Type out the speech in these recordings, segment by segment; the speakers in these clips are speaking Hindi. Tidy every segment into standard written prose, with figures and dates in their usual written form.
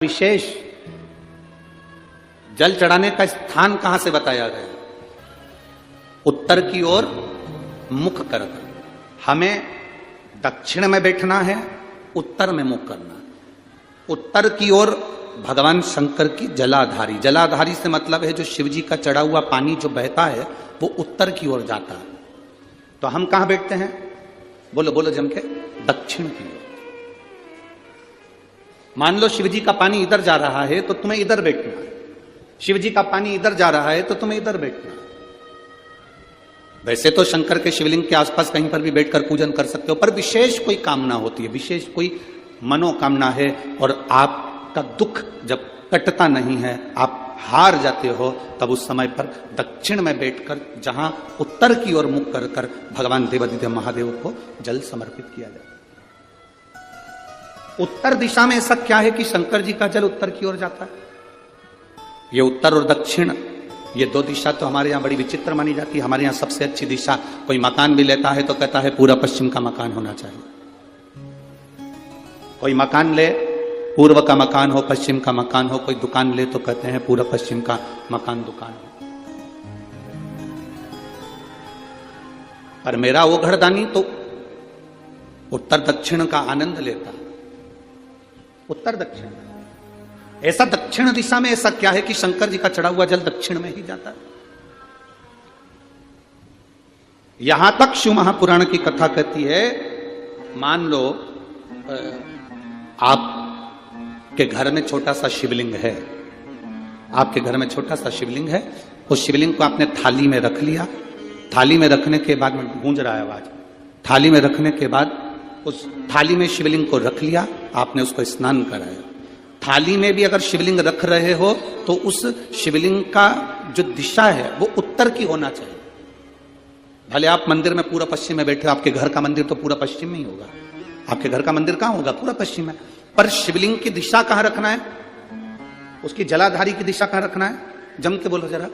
विशेष जल चढ़ाने का स्थान कहां से बताया गया? उत्तर की ओर मुख कर हमें दक्षिण में बैठना है, उत्तर में मुख करना है। उत्तर की ओर भगवान शंकर की जलाधारी, जलाधारी से मतलब है जो शिव जी का चढ़ा हुआ पानी जो बहता है वो उत्तर की ओर जाता है। तो हम कहां बैठते हैं? बोलो बोलो जम के, दक्षिण की ओर। मान लो शिव जी का पानी इधर जा रहा है तो तुम्हें इधर बैठना है, शिव जी का पानी इधर जा रहा है तो तुम्हें इधर बैठना है। वैसे तो शंकर के शिवलिंग के आसपास कहीं पर भी बैठकर पूजन कर सकते हो, पर विशेष कोई कामना होती है, विशेष कोई मनोकामना है और आपका दुख जब कटता नहीं है, आप हार जाते हो, तब उस समय पर दक्षिण में बैठकर जहां उत्तर की ओर मुख कर कर भगवान देवाधिदेव महादेव को जल समर्पित किया जाता है। उत्तर दिशा में ऐसा क्या है कि शंकर जी का जल उत्तर की ओर जाता है? ये उत्तर और दक्षिण, ये दो दिशा तो हमारे यहां बड़ी विचित्र मानी जाती है। हमारे यहां सबसे अच्छी दिशा, कोई मकान भी लेता है तो कहता है पूरा पश्चिम का मकान होना चाहिए। कोई मकान ले, पूर्व का मकान हो, पश्चिम का मकान हो। कोई दुकान ले तो कहते हैं पूरा पश्चिम का मकान दुकान हो। पर मेरा वो घरदानी तो उत्तर दक्षिण का आनंद लेता है। उत्तर दक्षिण, ऐसा दक्षिण दिशा में ऐसा क्या है कि शंकर जी का चढ़ा हुआ जल दक्षिण में ही जाता है? यहां तक शिव महापुराण की कथा कहती है, मान लो आपके घर में छोटा सा शिवलिंग है, आपके घर में छोटा सा शिवलिंग है, उस शिवलिंग को आपने थाली में रख लिया। थाली में रखने के बाद में गूंज रहा है आवाज, थाली में रखने के बाद उस थाली में शिवलिंग को रख लिया, आपने उसको स्नान कराया। थाली में भी अगर शिवलिंग रख रहे हो तो उस शिवलिंग का जो दिशा है वो उत्तर की होना चाहिए। भले आप मंदिर में पूरा पश्चिम में बैठे हो, आपके घर का मंदिर तो पूरा पश्चिम में ही होगा, आपके घर का मंदिर कहां होगा? पूरा पश्चिम में। पर शिवलिंग की दिशा कहां रखना है? उसकी जलाधारी की दिशा कहां रखना है? जम के बोलो जरा,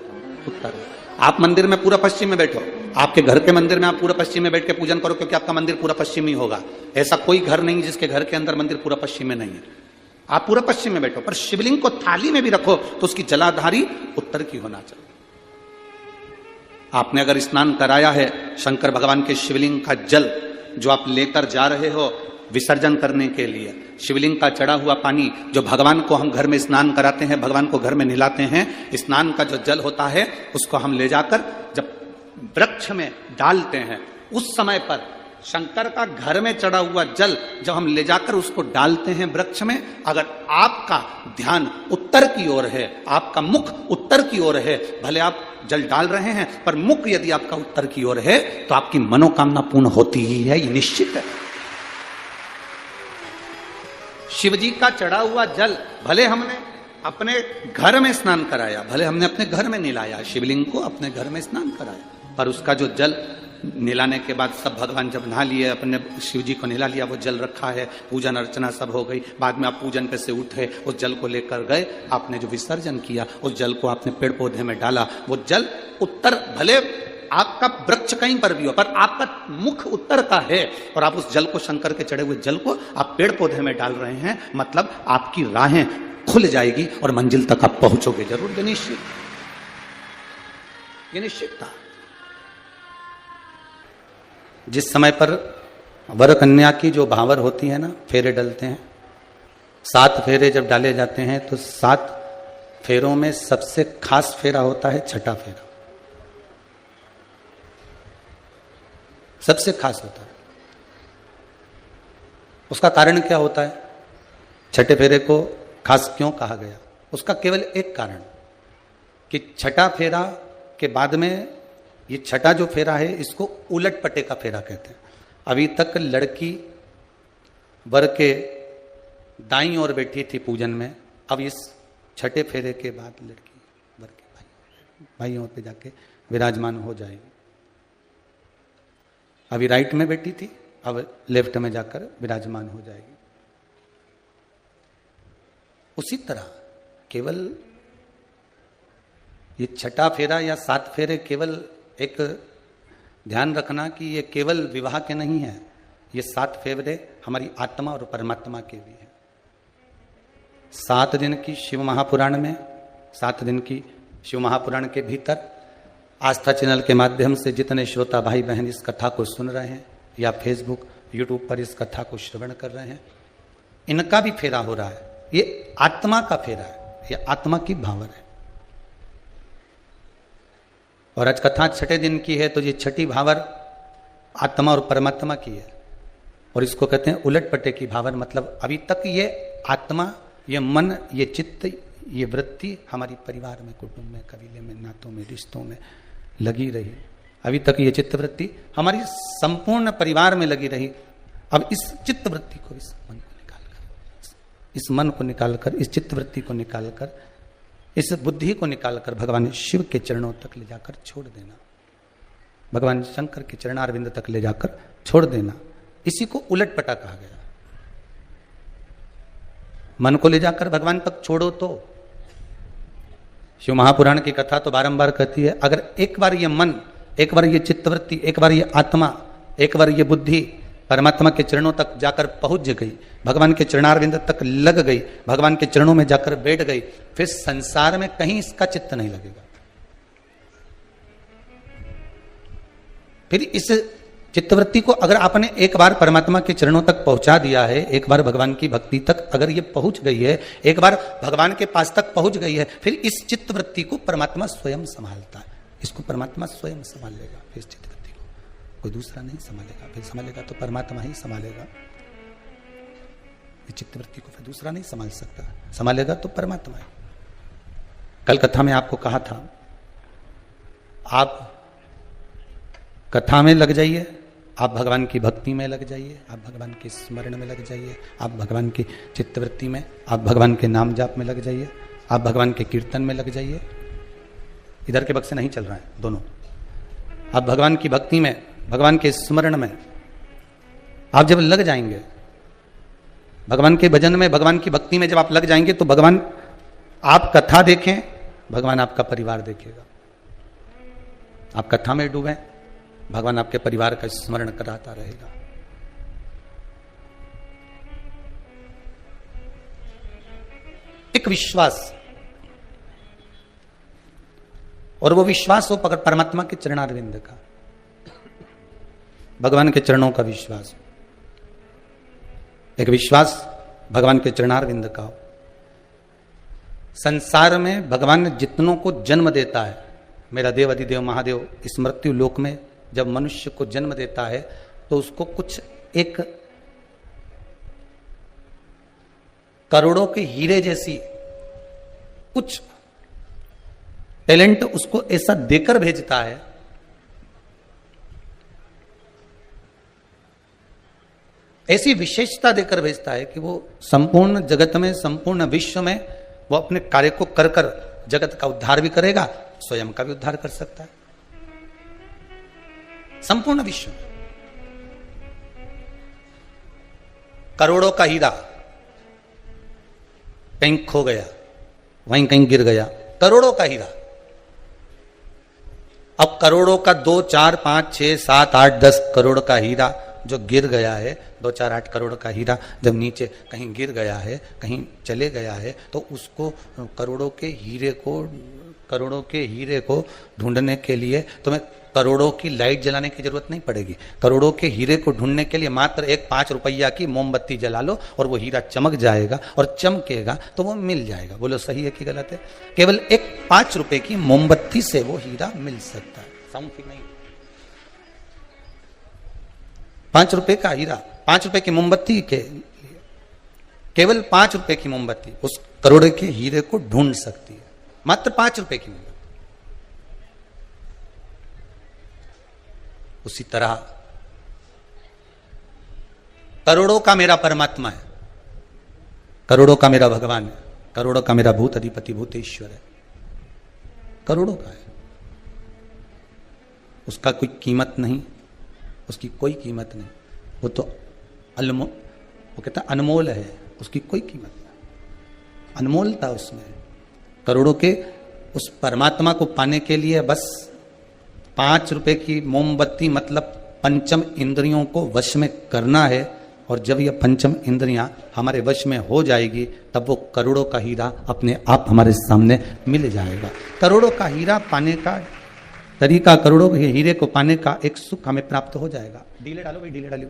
उत्तर। आप मंदिर में पूरा पश्चिम में बैठो, आपके घर के मंदिर में आप पूरा पश्चिम में बैठ के पूजन करो, क्योंकि आपका मंदिर पूरा पश्चिमी होगा। ऐसा कोई घर नहीं जिसके घर के अंदर मंदिर पूरा पश्चिम में नहीं है। आप पूरा पश्चिम में बैठो, पर शिवलिंग को थाली में भी रखो तो उसकी जलाधारी उत्तर की होना चाहिए। आपने अगर स्नान कराया है, शंकर भगवान के शिवलिंग का जल जो आप लेकर जा रहे हो विसर्जन करने के लिए, शिवलिंग का चढ़ा हुआ पानी जो भगवान को हम घर में स्नान कराते हैं, भगवान को घर में नहलाते हैं, स्नान का जो जल होता है उसको हम ले जाकर जब वृक्ष में डालते हैं, उस समय पर शंकर का घर में चढ़ा हुआ जल जब हम ले जाकर उसको डालते हैं वृक्ष में, अगर आपका ध्यान उत्तर की ओर है, आपका मुख उत्तर की ओर है, भले आप जल डाल रहे हैं पर मुख यदि आपका उत्तर की ओर है तो आपकी मनोकामना पूर्ण होती ही है, ये निश्चित है। शिव जी का चढ़ा हुआ जल भले हमने अपने घर में स्नान कराया, भले हमने अपने घर में नहलाया, शिवलिंग को अपने घर में स्नान कराया, पर उसका जो जल नहलाने के बाद सब भगवान जब नहा लिए, अपने शिव जी को नहला लिया, वो जल रखा है, पूजन अर्चना सब हो गई, बाद में आप पूजन पे से उठे, उस जल को लेकर गए, आपने जो विसर्जन किया उस जल को आपने पेड़ पौधे में डाला, वो जल उत्तर, भले आपका वृक्ष कहीं पर भी हो पर आपका मुख उत्तर का है और आप उस जल को, शंकर के चढ़े हुए जल को आप पेड़ पौधे में डाल रहे हैं, मतलब आपकी राहें खुल जाएगी और मंजिल तक आप पहुंचोगे जरूर। ये निश्चित था। जिस समय पर वर कन्या की जो भावर होती है ना, फेरे डलते हैं, 7 फेरे जब डाले जाते हैं तो 7 फेरों में सबसे खास फेरा होता है छठा फेरा, सबसे खास होता है। उसका कारण क्या होता है? छठे फेरे को खास क्यों कहा गया? उसका केवल एक कारण कि छठा फेरा के बाद में, ये छठा जो फेरा है इसको उलट पटे का फेरा कहते हैं। अभी तक लड़की वर के दाईं ओर बैठी थी पूजन में, अब इस छठे फेरे के बाद लड़की वर के भाइयों पे जाके विराजमान हो जाएगी। अभी राइट में बैठी थी, अब लेफ्ट में जाकर विराजमान हो जाएगी। उसी तरह केवल ये छठा फेरा या 7 फेरे केवल एक ध्यान रखना कि ये केवल विवाह के नहीं है, ये 7 फेरे हमारी आत्मा और परमात्मा के भी हैं। 7 दिन की शिव महापुराण में, 7 दिन की शिव महापुराण के भीतर आस्था चैनल के माध्यम से जितने श्रोता भाई बहन इस कथा को सुन रहे हैं या फेसबुक यूट्यूब पर इस कथा को श्रवण कर रहे हैं, इनका भी फेरा हो रहा है। ये आत्मा का फेरा है, ये आत्मा की भावर है। और आज कथा 6ठे दिन की है, तो ये 6ठी भावर आत्मा और परमात्मा की है। और इसको कहते हैं उलट पट्टे की भावर। मतलब अभी तक ये आत्मा, ये मन, ये चित्त, ये वृत्ति हमारी परिवार में, कुटुंब में, कबीले में, नातों में, रिश्तों में लगी रही। अभी तक ये चित्त वृत्ति हमारी संपूर्ण परिवार में लगी रही। अब इस चित्त वृत्ति को, इस मन को निकालकर, इस मन को निकालकर, इस चित्त वृत्ति को निकालकर, इस बुद्धि को निकालकर भगवान शिव के चरणों तक ले जाकर छोड़ देना, भगवान शंकर के चरणारविंद तक ले जाकर छोड़ देना। इसी को उलट पटा कहा गया। मन को ले जाकर भगवान तक छोड़ो तो शिव महापुराण की कथा तो बारंबार कहती है, अगर एक बार ये मन, एक बार ये चित्तवृत्ति, एक बार ये आत्मा, एक बार ये बुद्धि परमात्मा के चरणों तक जाकर पहुंच गई, भगवान के चरणारविंद तक लग गई, भगवान के चरणों में जाकर बैठ गई, फिर संसार में कहीं इसका चित्त नहीं लगेगा। फिर इस चित्तवृत्ति को अगर आपने एक बार परमात्मा के चरणों तक पहुंचा दिया है, एक बार भगवान की भक्ति तक अगर ये पहुंच गई है, एक बार भगवान के पास तक पहुंच गई है, फिर इस चित्तवृत्ति को परमात्मा स्वयं संभालता है। इसको परमात्मा स्वयं संभाल लेगा। फिर इस चित्तवृत्ति को कोई दूसरा नहीं संभालेगा। फिर संभालेगा तो परमात्मा ही संभालेगा। इस चित्तवृत्ति को फिर दूसरा नहीं संभाल सकता, संभालेगा तो परमात्मा है। कल कथा में आपको कहा था, आप कथा में लग जाइए, आप भगवान की भक्ति में लग जाइए, आप भगवान के स्मरण में लग जाइए, आप भगवान की चित्तवृत्ति में, आप भगवान के नाम जाप में लग जाइए, आप भगवान के कीर्तन में लग जाइए। इधर के बक्से नहीं चल रहा है, दोनों। आप भगवान की भक्ति में, भगवान के स्मरण में आप जब लग जाएंगे, भगवान के भजन में, भगवान की भक्ति में जब आप लग जाएंगे, तो भगवान, आप कथा देखें, भगवान आपका परिवार देखेगा। आप कथा में डूबे, भगवान आपके परिवार का स्मरण कराता रहेगा। एक विश्वास, और वो विश्वास हो पकड़ परमात्मा के चरणारविंद का, भगवान के चरणों का विश्वास, एक विश्वास भगवान के चरणारविंद का हो। संसार में भगवान जितनों को जन्म देता है, मेरा देव अधिदेव महादेव इस मृत्यु लोक में जब मनुष्य को जन्म देता है, तो उसको कुछ एक करोड़ों के हीरे जैसी कुछ टैलेंट उसको ऐसा देकर भेजता है, ऐसी विशेषता देकर भेजता है कि वो संपूर्ण जगत में, संपूर्ण विश्व में वो अपने कार्य को कर कर जगत का उद्धार भी करेगा, स्वयं का भी उद्धार कर सकता है। संपूर्ण विश्व, करोड़ों का हीरा कहीं खो गया, वहीं कहीं गिर गया, करोड़ों का हीरा। अब करोड़ों का 2, 4, 5, 6, 7, 8, 10 करोड़ का हीरा जो गिर गया है, 2, 4, 8 करोड़ का हीरा जब नीचे कहीं गिर गया है, कहीं चले गया है, तो उसको करोड़ों के हीरे को ढूंढने के लिए तुम्हें करोड़ों की लाइट जलाने की जरूरत नहीं पड़ेगी। करोड़ों के हीरे को ढूंढने के लिए मात्र एक 5 रुपया की मोमबत्ती जला लो और वो हीरा चमक जाएगा, और चमकेगा तो वो मिल जाएगा। बोलो सही है कि गलत है? केवल एक 5 रुपए की मोमबत्ती से वो हीरा मिल सकता है। साउंड ठीक नहीं? 5 रुपए का हीरा, 5 रुपए की मोमबत्ती के केवल 5 रुपए की मोमबत्ती उस करोड़ के हीरे को ढूंढ सकती है। मात्र 5 रुपए की मोमबत्ती। उसी तरह करोड़ों का मेरा परमात्मा है, करोड़ों का मेरा भगवान है, करोड़ों का मेरा भूत अधिपति भूतेश्वर है, करोड़ों का है। उसका कोई कीमत नहीं, उसकी कोई कीमत नहीं। वो तो वो कहता अनमोल है, उसकी कोई कीमत नहीं, अनमोलता उसमें। करोड़ों के उस परमात्मा को पाने के लिए बस 5 रुपए की मोमबत्ती, मतलब पंचम इंद्रियों को वश में करना है, और जब यह पंचम इंद्रियां हमारे वश में हो जाएगी तब वो करोड़ों का हीरा अपने आप हमारे सामने मिल जाएगा। करोड़ों का हीरा पाने का तरीका, करोड़ों के हीरे को पाने का एक सुख हमें प्राप्त हो जाएगा। ढीले डालो भाई, ढीले डालो।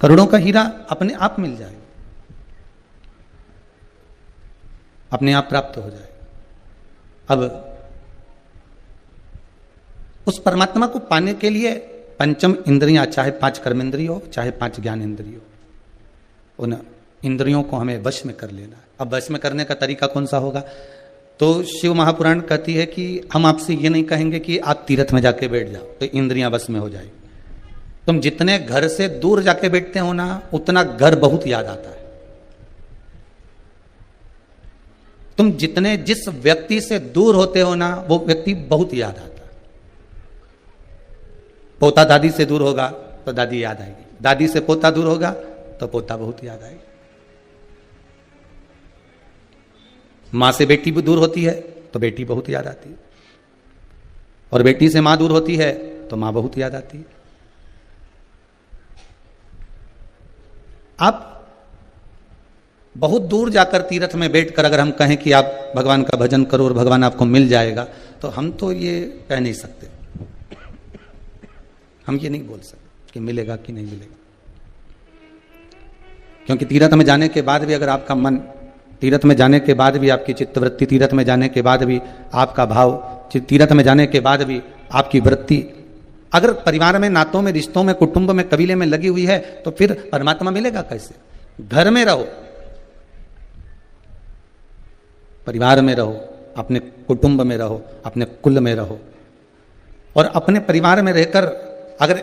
करोड़ों का हीरा अपने आप मिल जाएगा, अपने आप प्राप्त हो जाएगा। अब उस परमात्मा को पाने के लिए पंचम इंद्रियां, चाहे 5 कर्मेंद्रिय हो, चाहे 5 ज्ञान इंद्रिय हो, उन इंद्रियों को हमें वश में कर लेना है। अब वश में करने का तरीका कौन सा होगा? तो शिव महापुराण कहती है कि हम आपसे ये नहीं कहेंगे कि आप तीर्थ में जाके बैठ जाओ तो इंद्रियां वश में हो जाएगी। तुम जितने घर से दूर जाके बैठते हो ना, उतना घर बहुत याद आता है। तुम जितने जिस व्यक्ति से दूर होते हो ना, वो व्यक्ति बहुत याद आता है। पोता दादी से दूर होगा तो दादी याद आएगी, दादी से पोता दूर होगा तो पोता बहुत याद आएगी। मां से बेटी भी दूर होती है तो बेटी बहुत याद आती है, और बेटी से मां दूर होती है तो मां बहुत याद आती है। आप बहुत दूर जाकर तीर्थ में बैठकर अगर हम कहें कि आप भगवान का भजन करो और भगवान आपको मिल जाएगा, तो हम तो ये कह नहीं सकते, हम ये नहीं बोल सकते कि मिलेगा कि नहीं मिलेगा। क्योंकि तीर्थ में जाने के बाद भी अगर आपका मन, तीर्थ में जाने के बाद भी आपकी चित्तवृत्ति, तीर्थ में जाने के बाद भी आपका भाव, तीर्थ में जाने के बाद भी आपकी वृत्ति अगर परिवार में, नातों में, रिश्तों में, कुटुंब में, कबीले में लगी हुई है, तो फिर परमात्मा मिलेगा कैसे? घर में रहो, परिवार में रहो, अपने कुटुंब में रहो, अपने कुल में रहो, और अपने परिवार में रहकर अगर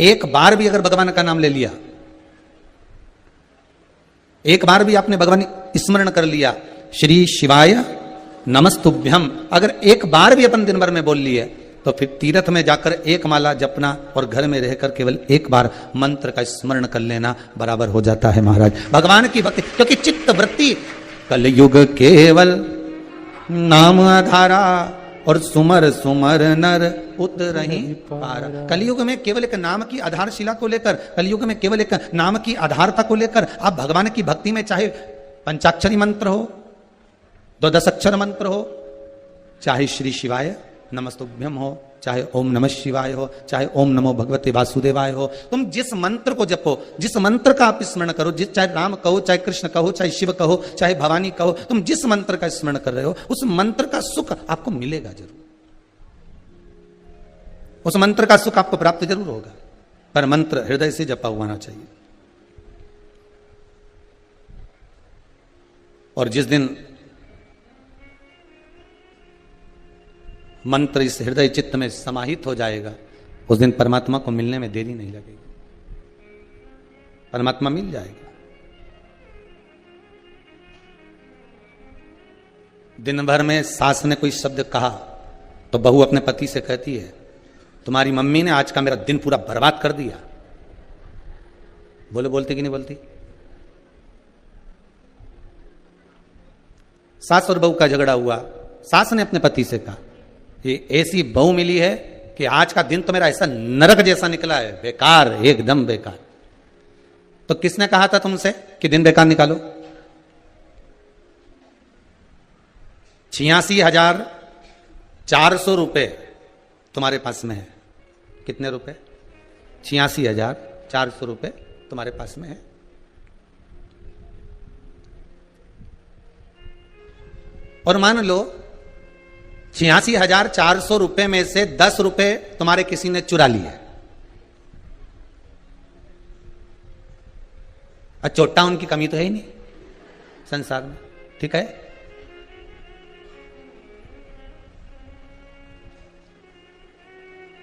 एक बार भी अगर भगवान का नाम ले लिया, एक बार भी आपने भगवान स्मरण कर लिया, श्री शिवाय नमस्तुभ्यम, अगर एक बार भी अपन दिन भर में बोल लिए, तो फिर तीर्थ में जाकर एक माला जपना और घर में रहकर केवल एक बार मंत्र का स्मरण कर लेना बराबर हो जाता है महाराज भगवान की भक्ति। क्योंकि चित्त वृत्ति कलयुग केवल नाम आधारा और सुमर सुमर नर उतरहि पारा। कलयुग में केवल एक नाम की आधारशिला को लेकर, कलयुग में केवल एक नाम की आधारता को लेकर आप भगवान की भक्ति में, चाहे पंचाक्षरी मंत्र हो, 12 अक्षर मंत्र हो, चाहे श्री शिवाय नमस्तुभ्यम हो, चाहे ओम नमः शिवाय हो, चाहे ओम नमो भगवते वासुदेवाय हो, तुम जिस मंत्र को जपो, जिस मंत्र का आप स्मरण करो, जिस, चाहे राम कहो, चाहे कृष्ण कहो, चाहे शिव कहो, चाहे भवानी कहो, तुम जिस मंत्र का स्मरण कर रहे हो, उस मंत्र का सुख आपको मिलेगा जरूर, उस मंत्र का सुख आपको प्राप्त जरूर होगा, पर मंत्र हृदय से जपा हुआ होना चाहिए। और जिस दिन मंत्र इस हृदय चित्त में समाहित हो जाएगा, उस दिन परमात्मा को मिलने में देरी नहीं लगेगी, परमात्मा मिल जाएगा। दिन भर में सास ने कोई शब्द कहा तो बहू अपने पति से कहती है, तुम्हारी मम्मी ने आज का मेरा दिन पूरा बर्बाद कर दिया। बोले, बोलती कि नहीं बोलती? सास और बहू का झगड़ा हुआ, सास ने अपने पति से कहा, ये ऐसी बहू मिली है कि आज का दिन तो मेरा ऐसा नरक जैसा निकला है, बेकार, एकदम बेकार। तो किसने कहा था तुमसे कि दिन बेकार निकालो? 86,400 रुपए तुम्हारे पास में है। कितने रुपए? 86,400 रुपए तुम्हारे पास में है। और मान लो 86,400 रुपए में से 10 रुपए तुम्हारे किसी ने चुरा लिए, चोटा उनकी कमी तो है ही नहीं संसार में, ठीक है?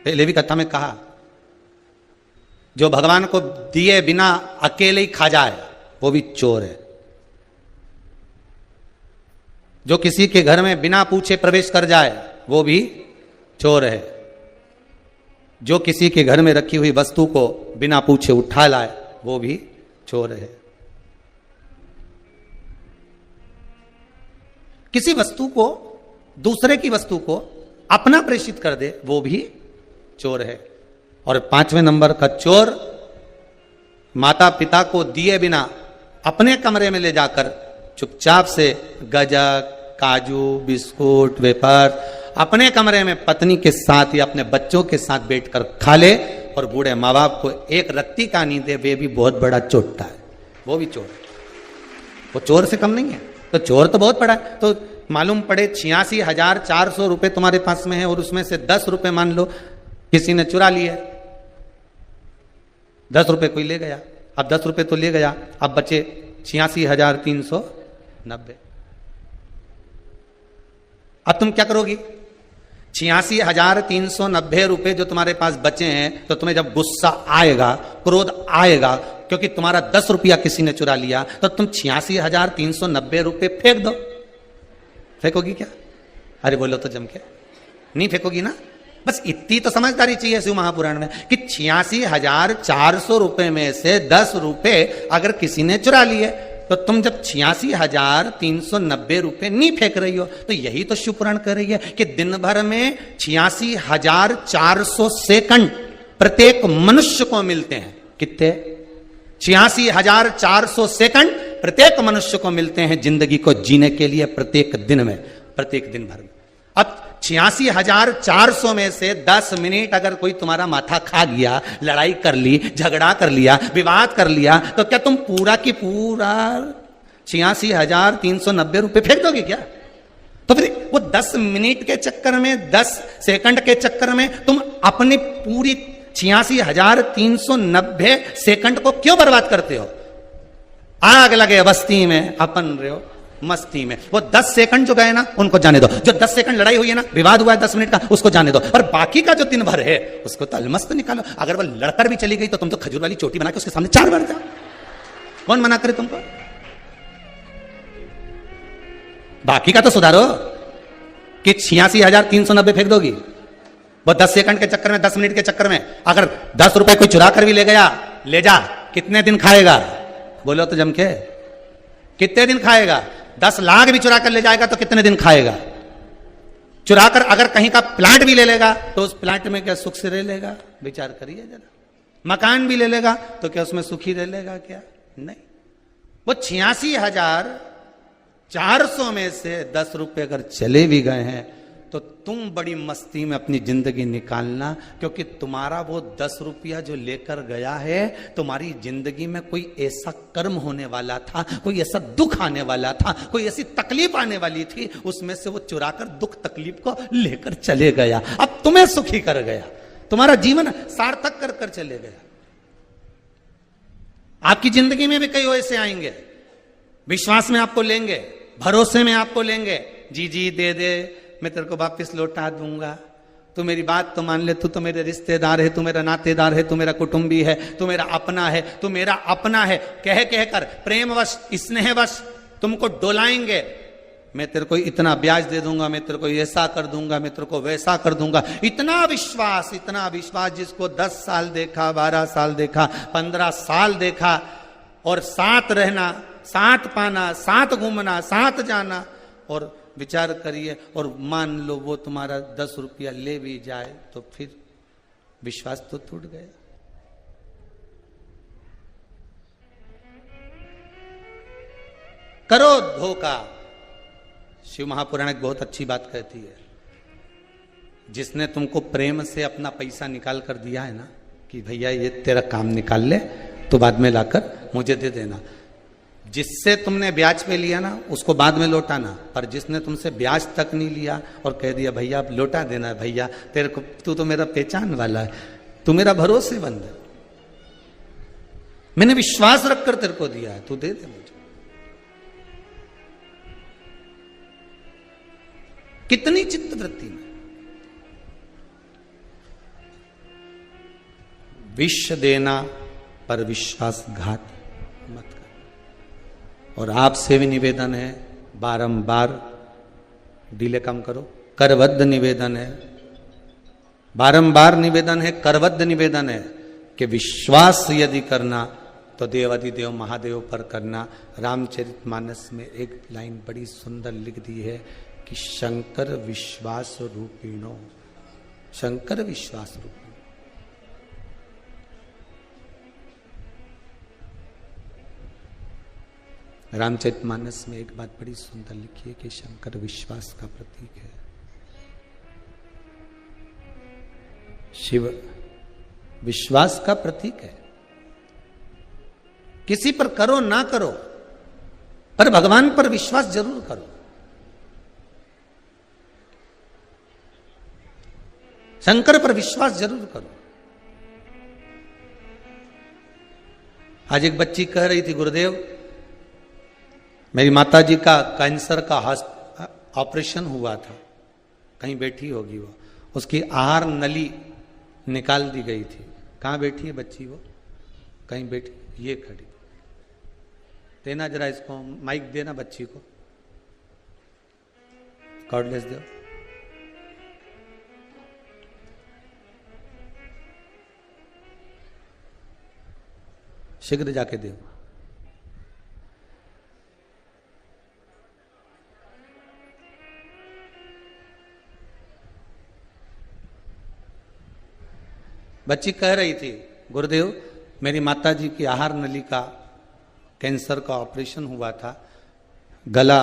पहले भी कथा में कहा, जो भगवान को दिए बिना अकेले ही खा जाए वो भी चोर है। जो किसी के घर में बिना पूछे प्रवेश कर जाए वो भी चोर है। जो किसी के घर में रखी हुई वस्तु को बिना पूछे उठा लाए वो भी चोर है। किसी वस्तु को, दूसरे की वस्तु को अपना प्रेषित कर दे वो भी चोर है। और 5वें नंबर का चोर माता पिता को दिए बिना अपने कमरे में ले जाकर चुपचाप से गजक, काजू, बिस्कुट, वेफर अपने कमरे में पत्नी के साथ या अपने बच्चों के साथ बैठकर खा ले और बूढ़े माँ बाप को एक रत्ती का नहीं दे, वे भी बहुत बड़ा चोट्टा है। वो भी चोर, वो चोर से कम नहीं है। तो चोर तो बहुत बड़ा है। तो मालूम पड़े 86,400 रुपए तुम्हारे पास में है और उसमें से 10 रुपए मान लो किसी ने चुरा लिए, 10 रुपए कोई ले गया। अब 10 रुपए तो ले गया, अब बचे 86,390। अब तुम क्या करोगी? 86,390 रुपए जो तुम्हारे पास बचे हैं, तो तुम्हें जब गुस्सा आएगा, क्रोध आएगा, क्योंकि तुम्हारा 10 रुपया किसी ने चुरा लिया, तो तुम 86,390 रुपए फेंक दो। फेंकोगी क्या? अरे बोलो तो जम के, नहीं फेंकोगी ना? बस इतनी तो समझदारी चाहिए शिव महापुराण में कि 86,400 रुपए में से 10 रुपए अगर किसी ने चुरा लिए, तो तुम जब 86,390 रुपए नहीं फेंक रही हो, तो यही तो शिव पुराण कह रही है कि दिन भर में 86,400 सेकंड प्रत्येक मनुष्य को मिलते हैं। कितने? 86,400 सेकंड प्रत्येक मनुष्य को मिलते हैं जिंदगी को जीने के लिए, प्रत्येक दिन में, प्रत्येक दिन भर में। अब 86,400 में से 10 मिनट अगर कोई तुम्हारा माथा खा गया, लड़ाई कर ली, झगड़ा कर लिया, विवाद कर लिया, तो क्या तुम पूरा की पूरा 86,390 रुपए फेंक दोगे क्या? तो फिर वो 10 मिनट के चक्कर में, 10 सेकंड के चक्कर में तुम अपनी पूरी 86,390 सेकंड को क्यों बर्बाद करते हो? आग लगे बस्ती में अपन रहे हो मस्ती में। वो 10 सेकंड जो गए ना, उनको जाने दो। जो 10 सेकंड लड़ाई हुई है ना, विवाद हुआ है 10 मिनट का, उसको जाने दो। और बाकी का जो दिन भर है, उसको तो अलमस्त निकालो। अगर वो लड़कर भी चली गई, तो तुम तो खजूर वाली चोटी बना के उसके सामने 4 बार जाओ। कौन मना करे तुमको? बाकी का तो सुधारो कि 86,390 फेंक दोगी। वो 10 सेकंड के चक्कर में, 10 मिनट के चक्कर में अगर 10 रुपए कोई चुरा कर भी ले गया, ले जा, कितने दिन खाएगा? बोलो तो जम के, कितने दिन खाएगा? 10 लाख भी चुरा कर ले जाएगा तो कितने दिन खाएगा? चुरा कर अगर कहीं का प्लाट भी ले लेगा, तो उस प्लाट में क्या सुख से रह लेगा? विचार करिए जरा। मकान भी ले लेगा तो क्या उसमें सुखी रह लेगा? क्या नहीं। वो 86,400 में से 10 रुपए अगर चले भी गए हैं, तो तुम बड़ी मस्ती में अपनी जिंदगी निकालना, क्योंकि तुम्हारा वो 10 रुपया जो लेकर गया है, तुम्हारी जिंदगी में कोई ऐसा कर्म होने वाला था, कोई ऐसा दुख आने वाला था, कोई ऐसी तकलीफ आने वाली थी, उसमें से वो चुराकर दुख तकलीफ को लेकर चले गया। अब तुम्हें सुखी कर गया, तुम्हारा जीवन सार्थक कर कर चले गया। आपकी जिंदगी में भी कई ऐसे आएंगे, विश्वास में आपको लेंगे, भरोसे में आपको लेंगे, जी जी दे दे, मैं तेरे को वापिस लौटा दूंगा, तू मेरी बात तो मान ले, तू तो मेरे रिश्तेदार है, तू मेरा नातेदार है, तू मेरा कुटुंबी है, तू मेरा अपना है, तू मेरा अपना है, कह कह कर प्रेमवश, स्नेहवश तुमको डोलाएंगे। मैं तेरे को इतना ब्याज दे दूंगा, मैं तेरे को ऐसा कर दूंगा, मैं तेरे को वैसा कर दूंगा। इतना विश्वास जिसको 10 साल देखा, 12 साल देखा, 15 साल देखा, और साथ रहना, साथ पाना, साथ घूमना, साथ जाना, और विचार करिए, और मान लो वो तुम्हारा 10 रुपया ले भी जाए, तो फिर विश्वास तो टूट गया। करो धोखा। शिव महापुराण एक बहुत अच्छी बात कहती है, जिसने तुमको प्रेम से अपना पैसा निकाल कर दिया है ना, कि भैया ये तेरा काम निकाल ले, तो बाद में लाकर मुझे दे देना। जिससे तुमने ब्याज पे लिया ना, उसको बाद में लौटाना। पर जिसने तुमसे ब्याज तक नहीं लिया और कह दिया भैया आप लौटा देना, भैया तेरे को, तू तो मेरा पहचान वाला है, तू मेरा भरोसेमंद है, मैंने विश्वास रखकर तेरे को दिया है, तू दे दे मुझे। कितनी चित्तवृत्ति में विष देना पर विश्वासघात मत कर। और आपसे भी निवेदन है, बारंबार डीले कम करो, करबद्ध निवेदन है, बारंबार निवेदन है, करबद्ध निवेदन है कि विश्वास यदि करना तो देवाधिदेव महादेव पर करना। रामचरितमानस में एक लाइन बड़ी सुंदर लिख दी है कि शंकर विश्वास रूपिणो, शंकर विश्वास रूपिणो। रामचरितमानस में एक बात बड़ी सुंदर लिखी है कि शंकर विश्वास का प्रतीक है, शिव विश्वास का प्रतीक है। किसी पर करो ना करो, पर भगवान पर विश्वास जरूर करो। शंकर पर विश्वास जरूर करो। आज एक बच्ची कह रही थी, गुरुदेव मेरी माताजी का कैंसर का ऑपरेशन हुआ था, कहीं बैठी होगी वो, उसकी आहार नली निकाल दी गई थी। कहां बैठी है बच्ची वो? कहीं बैठी, ये खड़ी। देना जरा इसको माइक, देना बच्ची को, कॉर्डलेस दो। शीघ्र जाके दो। बच्ची कह रही थी, गुरुदेव मेरी माताजी की आहार नली का कैंसर का ऑपरेशन हुआ था, गला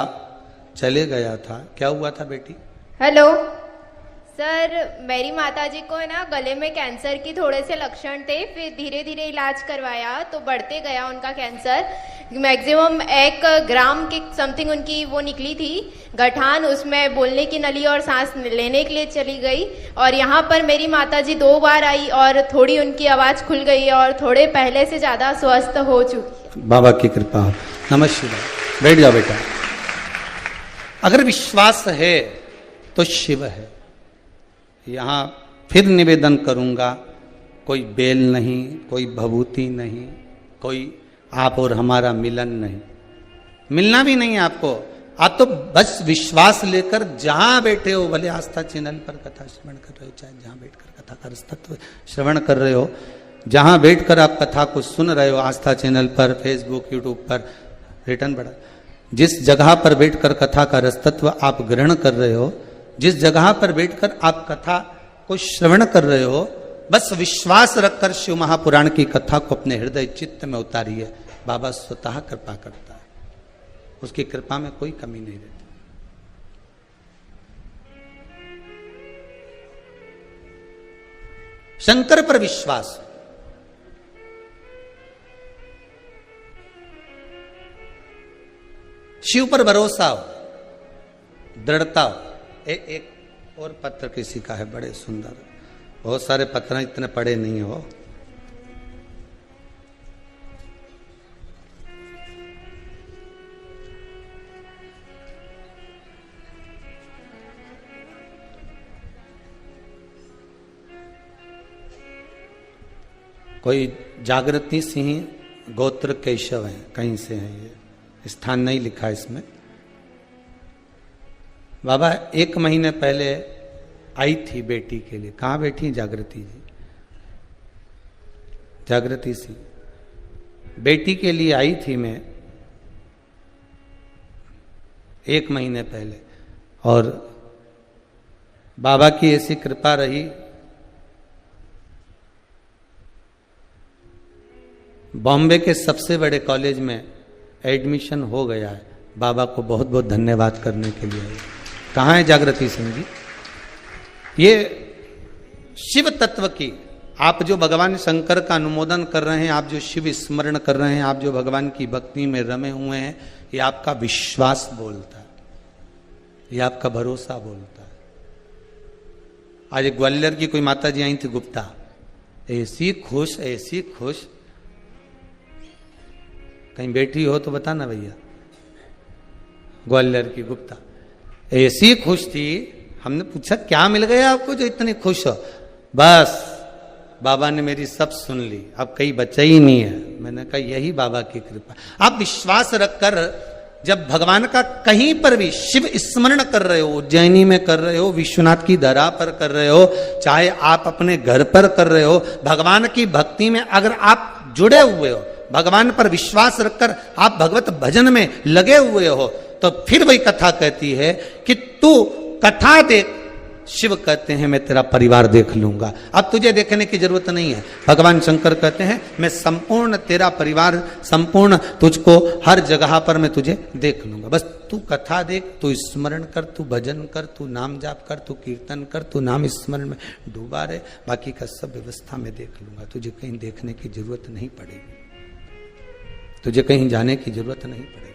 चले गया था। क्या हुआ था बेटी? हेलो सर, मेरी माताजी को है ना गले में कैंसर की थोड़े से लक्षण थे, फिर धीरे धीरे इलाज करवाया तो बढ़ते गया उनका कैंसर। मैक्सिमम 1 ग्राम की समथिंग उनकी वो निकली थी गठान, उसमें बोलने की नली और सांस लेने के लिए चली गई। और यहाँ पर मेरी माताजी 2 बार आई और थोड़ी उनकी आवाज खुल गई और थोड़े पहले से ज्यादा स्वस्थ हो चुकी। बाबा की कृपा। नमः शिवाय। बैठ जाओ बेटा। अगर विश्वास है तो शिव है। यहां फिर निवेदन करूंगा, कोई बेल नहीं, कोई भभूति नहीं, कोई आप और हमारा मिलन नहीं, मिलना भी नहीं आपको। आप तो बस विश्वास लेकर जहां बैठे हो, भले आस्था चैनल पर कथा श्रवण कर रहे हो, चाहे जहां बैठकर कथा का तत्व श्रवण कर रहे हो, जहां बैठकर आप कथा को सुन रहे हो, आस्था चैनल पर, फेसबुक, यूट्यूब पर, रिटर्न बढ़ा, जिस जगह पर बैठकर कथा का रसतत्व आप ग्रहण कर रहे हो, जिस जगह पर बैठकर आप कथा को श्रवण कर रहे हो, बस विश्वास रखकर शिव महापुराण की कथा को अपने हृदय चित्त में उतारिए। बाबा स्वतः कृपा करता है, उसकी कृपा में कोई कमी नहीं रहती। शंकर पर विश्वास, शिव पर भरोसा हो, दृढ़ता हो। एक और पत्र किसी का है, बड़े सुंदर, बहुत सारे पत्र इतने पढ़े नहीं हो। कोई जागृति सिंह गोत्र केशव है, कहीं से है, ये स्थान नहीं लिखा इसमें। बाबा 1 महीने पहले आई थी बेटी के लिए। कहाँ बैठी जागृति जी? जागृति सी बेटी के लिए आई थी मैं 1 महीने पहले, और बाबा की ऐसी कृपा रही, बॉम्बे के सबसे बड़े कॉलेज में एडमिशन हो गया है। बाबा को बहुत बहुत धन्यवाद करने के लिए। कहाँ है जागृति सिंह जी? ये शिव तत्व की, आप जो भगवान शंकर का अनुमोदन कर रहे हैं, आप जो शिव स्मरण कर रहे हैं, आप जो भगवान की भक्ति में रमे हुए हैं, ये आपका विश्वास बोलता है, ये आपका भरोसा बोलता है। आज ग्वालियर की कोई माता जी आई थी गुप्ता, ऐसी खुश, ऐसी खुश, कहीं बैठी हो तो बताना भैया। ग्वालियर की गुप्ता ऐसी खुश थी, हमने पूछा क्या मिल गया आपको जो इतनी खुश हो? बस बाबा ने मेरी सब सुन ली, अब कहीं बचा ही नहीं है। मैंने कहा यही बाबा की कृपा। आप विश्वास रखकर जब भगवान का कहीं पर भी शिव स्मरण कर रहे हो, उज्जैनी में कर रहे हो, विश्वनाथ की धरा पर कर रहे हो, चाहे आप अपने घर पर कर रहे हो, भगवान की भक्ति में अगर आप जुड़े हुए हो, भगवान पर विश्वास रखकर आप भगवत भजन में लगे हुए हो, तो फिर वही कथा कहती है कि तू कथा देख, शिव कहते हैं मैं तेरा परिवार देख लूंगा, अब तुझे देखने की जरूरत नहीं है। भगवान शंकर कहते हैं मैं संपूर्ण तेरा परिवार, संपूर्ण तुझको हर जगह पर मैं तुझे देख लूंगा, बस तू कथा देख, तू स्मरण कर, तू भजन कर, तू नाम जाप कर, तू कीर्तन कर, तू नाम स्मरण में डूबा रहे, बाकी का सब व्यवस्था में देख लूंगा। तुझे कहीं देखने की जरूरत नहीं पड़ेगी, तुझे कहीं जाने की जरूरत नहीं पड़ेगी।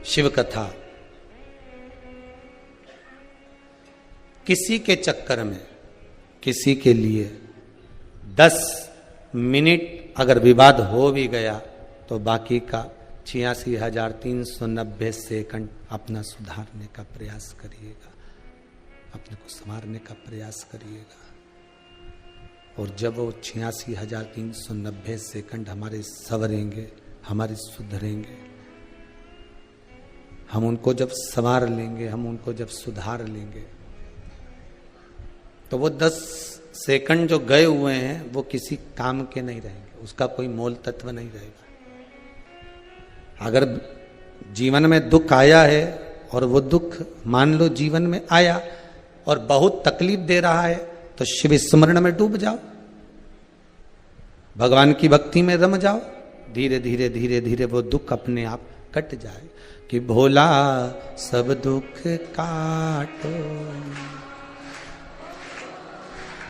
शिव कथा किसी के चक्कर में, किसी के लिए 10 मिनट अगर विवाद हो भी गया तो बाकी का 86,390 सेकंड अपना सुधारने का प्रयास करिएगा, अपने को संवारने का प्रयास करिएगा। और जब वो 86,390 सेकंड हमारे संवरेंगे, हमारे सुधरेंगे, हम उनको जब संवार लेंगे, हम उनको जब सुधार लेंगे, तो वो 10 सेकंड जो गए हुए हैं वो किसी काम के नहीं रहेंगे, उसका कोई मोल तत्व नहीं रहेगा। अगर जीवन में दुख आया है और वो दुख मान लो जीवन में आया और बहुत तकलीफ दे रहा है, तो शिव स्मरण में डूब जाओ, भगवान की भक्ति में रम जाओ, धीरे धीरे धीरे धीरे वो दुख अपने आप कट जाए। कि भोला सब दुख काटो।